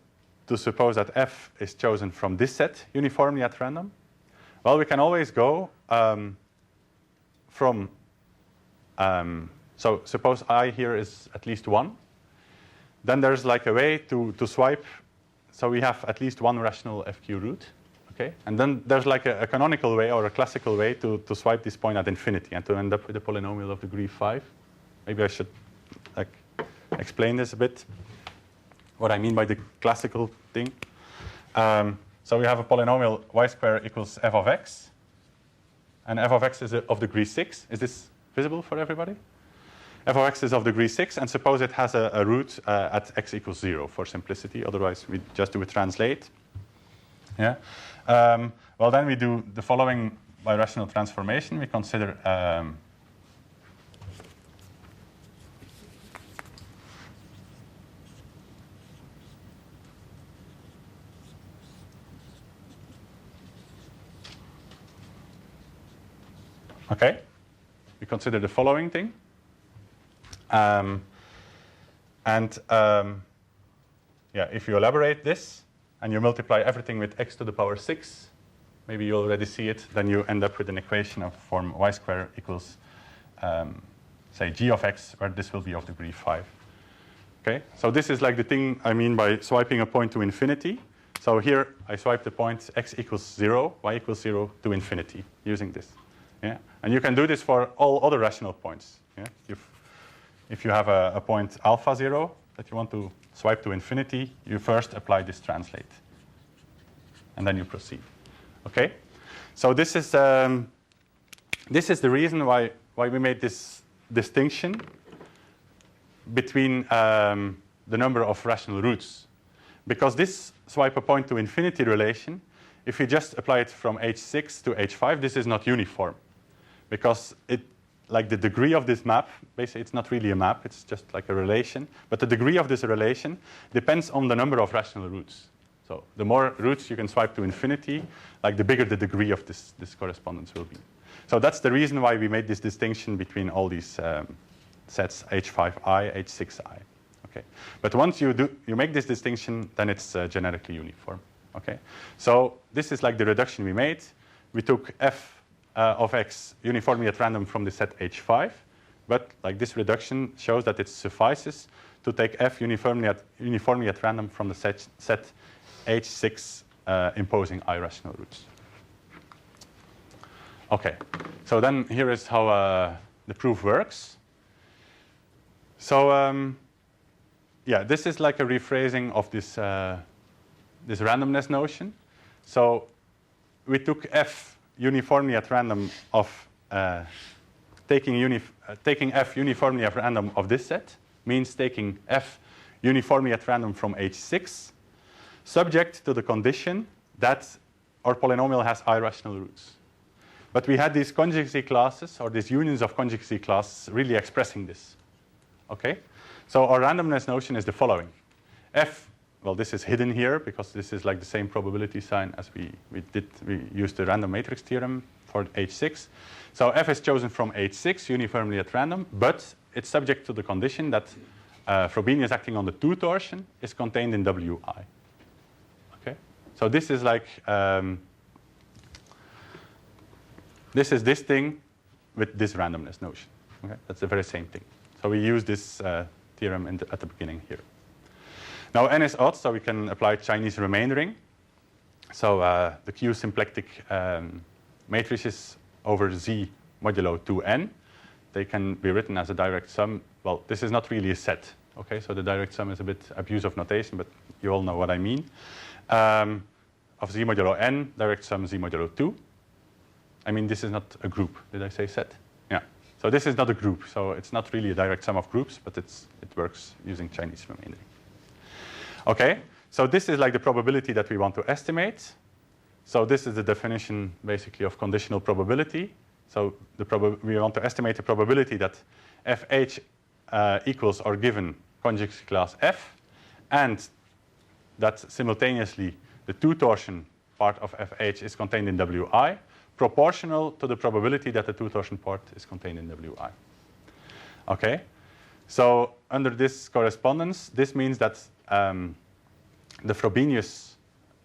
to suppose that f is chosen from this set uniformly at random? Well, we can always go from, so suppose I here is at least 1. Then there's like a way to swipe, so we have at least one rational FQ root. Okay? And then there's like a canonical way or a classical way to swipe this point at infinity and to end up with a polynomial of degree 5. Maybe I should explain this a bit, what I mean by the classical thing. So we have a polynomial y squared equals f of x. And f of x is of degree 6. Is this visible for everybody? F of x is of degree 6, and suppose it has a root at x equals 0 for simplicity. Otherwise, we just do a translate. Yeah. Well, then we do the following by rational transformation. We consider okay. We consider the following thing. Yeah, if you elaborate this and you multiply everything with x to the power 6, maybe you already see it, then you end up with an equation of form y squared equals, say, g of x, where this will be of degree 5. Okay, so this is like the thing I mean by swiping a point to infinity. So here I swipe the point x equals 0, y equals 0 to infinity using this. Yeah, and you can do this for all other rational points. Yeah, if you have a point alpha 0 that you want to swipe to infinity, you first apply this translate, and then you proceed. Okay, so this is the reason why we made this distinction between the number of rational roots, because this swipe a point to infinity relation, if you just apply it from H6 to H5, this is not uniform, because like the degree of this map, basically it's not really a map, it's just like a relation, but the degree of this relation depends on the number of rational roots. So the more roots you can swipe to infinity, like the bigger the degree of this correspondence will be. So that's the reason why we made this distinction between all these sets H5i, H6i. Okay, but once you make this distinction, then it's generically uniform. Okay, so this is like the reduction we made. We took f of x uniformly at random from the set H5, but like this reduction shows that it suffices to take f uniformly at random from the set H6 imposing irrational roots. Okay, so then here is how the proof works. So yeah, this is like a rephrasing of this this randomness notion. So we took f uniformly at random of taking f uniformly at random of this set, means taking f uniformly at random from H6, subject to the condition that our polynomial has irrational roots. But we had these conjugacy classes, or these unions of conjugacy classes, really expressing this. Okay? So our randomness notion is the following. F, well, this is hidden here because this is like the same probability sign as we used the random matrix theorem for H6. So f is chosen from H6 uniformly at random, but it's subject to the condition that Frobenius acting on the 2 torsion is contained in Wi. Okay? So this is like, this is this thing with this randomness notion. Okay? That's the very same thing. So we use this theorem at the beginning here. Now n is odd, so we can apply Chinese remaindering. So the Q symplectic matrices over Z modulo 2n, they can be written as a direct sum. Well, this is not really a set. Okay, so the direct sum is a bit abuse of notation, but you all know what I mean. Of Z modulo n, direct sum Z modulo 2. I mean, this is not a group. Did I say set? Yeah. So this is not a group. So it's not really a direct sum of groups, but it works using Chinese remaindering. Okay, so this is like the probability that we want to estimate. So this is the definition, basically, of conditional probability. So we want to estimate the probability that fh equals or given conjugacy class f, and that simultaneously the 2 torsion part of FH is contained in Wi, proportional to the probability that the 2 torsion part is contained in Wi. Okay? So under this correspondence, this means that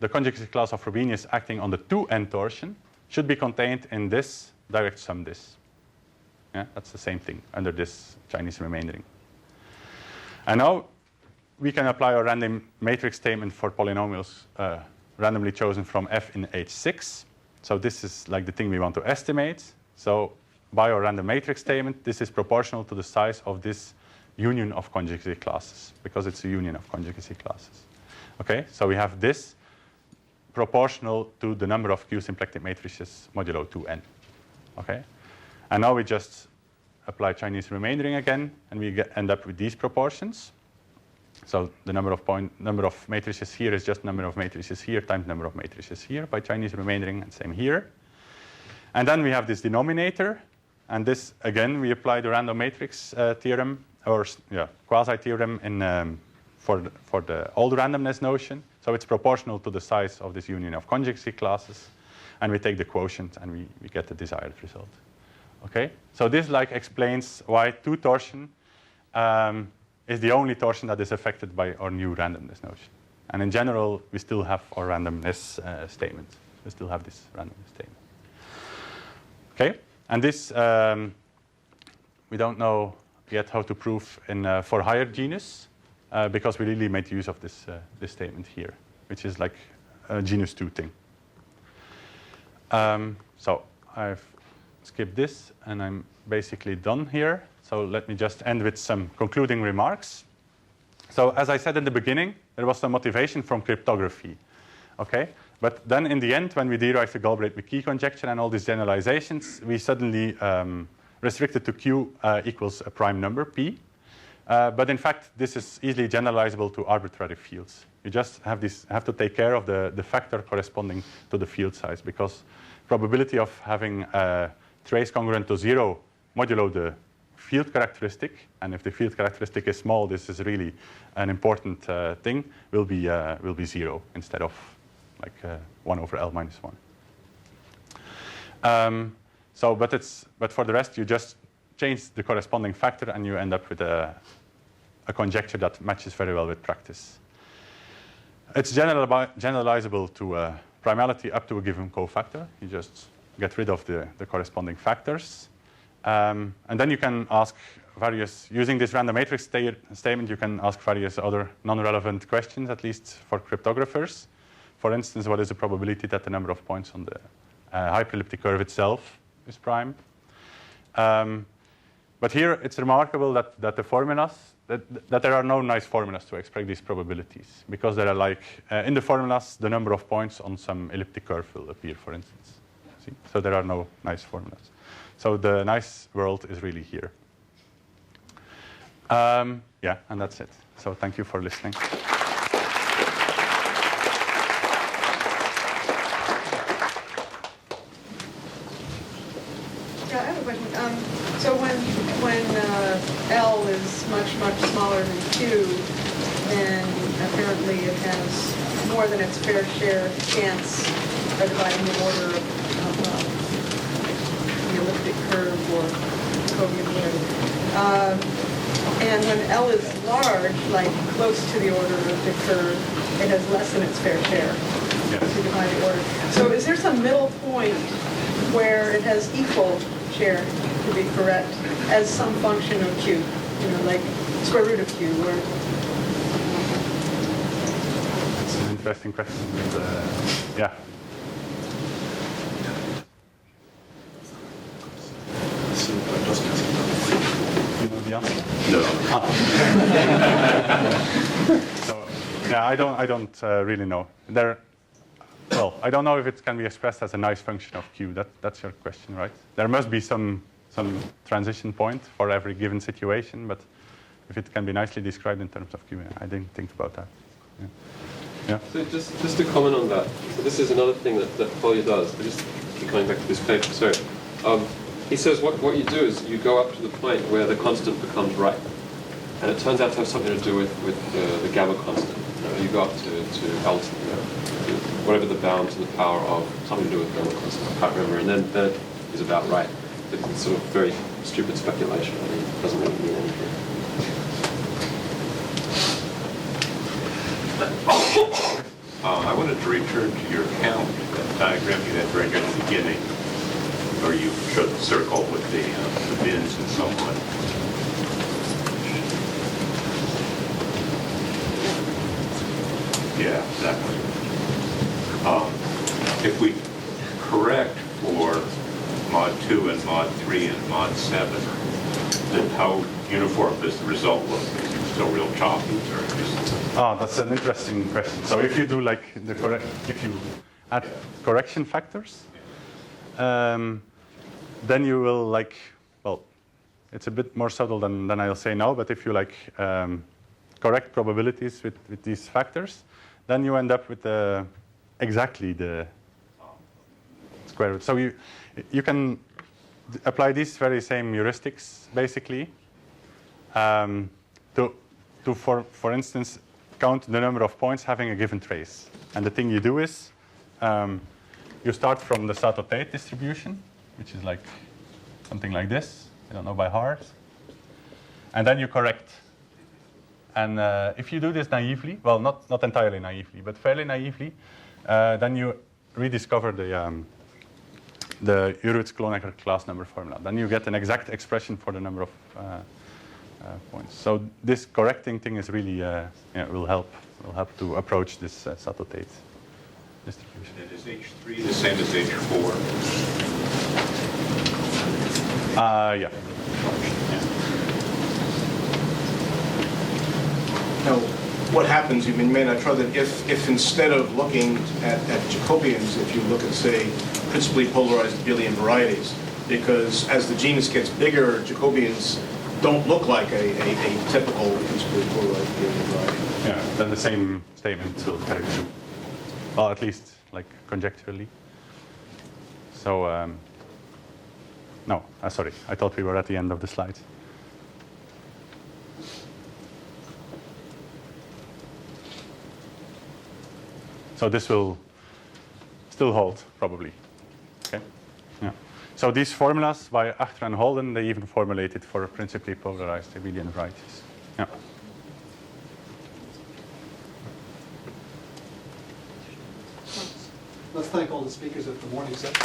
the conjugacy class of Frobenius acting on the 2n torsion should be contained in this direct sum this. Yeah, that's the same thing under this Chinese remaindering. And now we can apply our random matrix statement for polynomials randomly chosen from F in H6. So this is like the thing we want to estimate. So by our random matrix statement, this is proportional to the size of this union of conjugacy classes, because it's a union of conjugacy classes. Okay, so we have this proportional to the number of Q symplectic matrices modulo 2n. Okay, and now we just apply Chinese remaindering again, and we end up with these proportions. So the number of matrices here is just number of matrices here times number of matrices here by Chinese remaindering, and same here. And then we have this denominator, and this again we apply the random matrix theorem, or quasi-theorem in for the old randomness notion. So it's proportional to the size of this union of conjugacy classes, and we take the quotient and we get the desired result. Okay, so this explains why 2 torsion is the only torsion that is affected by our new randomness notion. And in general, we still have our randomness statement. We still have this randomness statement. Okay, and this we don't know yet how to prove for higher genus, because we really made use of this statement here, which is like a genus 2 thing. So I've skipped this, and I'm basically done here. So let me just end with some concluding remarks. So as I said in the beginning, there was some motivation from cryptography. Okay, but then in the end, when we derived the Goblet McKee conjecture and all these generalizations, we suddenly restricted to Q equals a prime number, P. But in fact, this is easily generalizable to arbitrary fields. You just have to take care of the factor corresponding to the field size, because probability of having a trace congruent to 0 modulo the field characteristic, and if the field characteristic is small, this is really an important thing, will be 0 instead of 1 over L minus 1. But for the rest, you just change the corresponding factor, and you end up with a conjecture that matches very well with practice. It's generalizable to primality up to a given cofactor. You just get rid of the corresponding factors. And then you can ask using this random matrix statement, you can ask various other non-relevant questions, at least for cryptographers. For instance, what is the probability that the number of points on the hyperelliptic curve itself is prime? But here it's remarkable that the formulas, that there are no nice formulas to express these probabilities, because there are in the formulas, the number of points on some elliptic curve will appear, for instance. See? So there are no nice formulas. So the nice world is really here. Yeah, and that's it. So thank you for listening. Yeah, I have a question. So when L is much smaller than Q, then apparently it has more than its fair share chance of dividing the order of the elliptic curve or Jacobian whatever. And when L is large, like close to the order of the curve, it has less than its fair share to divide the order. So is there some middle point where it has equal share to be correct as some function of Q, like square root of Q, or? It's an interesting question. Yeah. You know the answer? No. So, yeah, I don't really know. Well, I don't know if it can be expressed as a nice function of Q. That's your question, right? There must be some transition point for every given situation, but if it can be nicely described in terms of Q, I didn't think about that. Yeah. So just to comment on that, so this is another thing that Polya does. I just keep coming back to this paper. So he says what you do is you go up to the point where the constant becomes right, and it turns out to have something to do with the gamma constant. you go up to L, whatever the bound to the power of something to do with Gödel constant, I can't remember, and then it is about right. But it's sort of very stupid speculation. I mean, it doesn't really mean anything. I wanted to return to your count, that diagram you had very near the beginning, where you showed the circle with the bins and so on. Yeah, exactly. If we correct for mod 2 and mod 3 and mod 7, then how uniform does the result look? Is it still real choppy, or just... Oh, that's an interesting question. So if you do like if you add correction factors, then you will like, well, it's a bit more subtle than I'll say now, but if you like correct probabilities with these factors, then you end up with exactly the square root. So you can apply these very same heuristics basically to for instance count the number of points having a given trace. And the thing you do is you start from the Sato-Tate distribution, which is like something like this. I don't know by heart. And then you correct. And if you do this naively, well, not entirely naively, but fairly naively, then you rediscover the Hurwitz-Kronecker class number formula. Then you get an exact expression for the number of points. So this correcting thing is really will help to approach this Sato-Tate distribution. And is H3 the same as H4? Yeah. Now, what happens, you may not try that if instead of looking at Jacobians, if you look at, say, principally polarized abelian varieties, because as the genus gets bigger, Jacobians don't look like a typical principally polarized abelian variety. Yeah, then the same statement will carry through. Well, at least like conjecturally. So, no, sorry, I thought we were at the end of the slide. So this will still hold, probably. Okay. Yeah. So these formulas by Achter and Holden, they even formulated for principally polarized abelian varieties. Yeah. Let's thank all the speakers at the morning session.